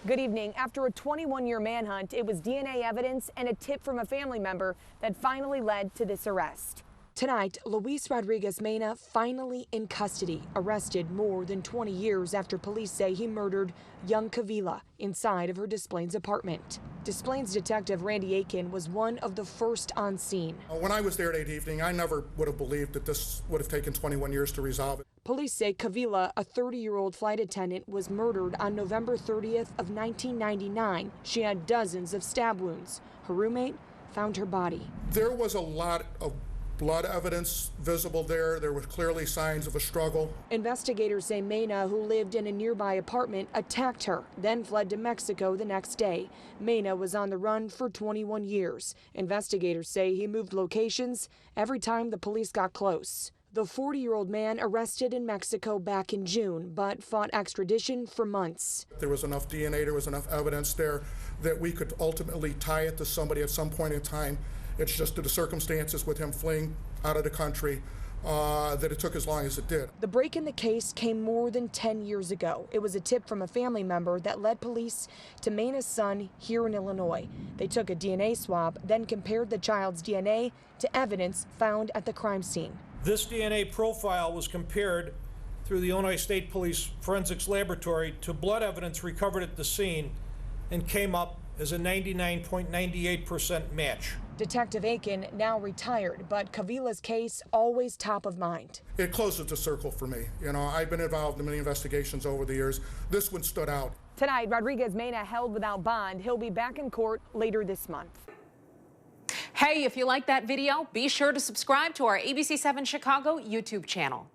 Good evening. After a 21-year manhunt, it was DNA evidence and a tip from a family member that finally led to this arrest. Tonight, Luis Rodriguez-Mena finally in custody, arrested more than 20 years after police say he murdered Young Kavila inside of her Des Plaines apartment. Des Plaines detective Randy Aiken was one of the first on scene. When I was there that evening, I never would have believed that this would have taken 21 years to resolve it. Police say Kavila, a 30-year-old flight attendant, was murdered on November 30th of 1999. She had dozens of stab wounds. Her roommate found her body. There was a lot of blood evidence visible there. There were clearly signs of a struggle. Investigators say Mena, who lived in a nearby apartment, attacked her, then fled to Mexico the next day. Mena was on the run for 21 years. Investigators say he moved locations every time the police got close. The 40-year-old man arrested in Mexico back in June, but fought extradition for months. There was enough DNA, there was enough evidence there that we could ultimately tie it to somebody at some point in time. It's just that the circumstances with him fleeing out of the country that it took as long as it did. The break in the case came more than 10 years ago. It was a tip from a family member that led police to Mena's son here in Illinois. They took a DNA swab, then compared the child's DNA to evidence found at the crime scene. This DNA profile was compared through the Illinois State Police Forensics Laboratory to blood evidence recovered at the scene and came up as a 99.98% match. Detective Aiken, now retired, but Kavila's case always top of mind. It closes the circle for me. You know, I've been involved in many investigations over the years. This one stood out. Tonight, Rodriguez-Mena held without bond. He'll be back in court later this month. Hey, if you like that video, be sure to subscribe to our ABC7 Chicago YouTube channel.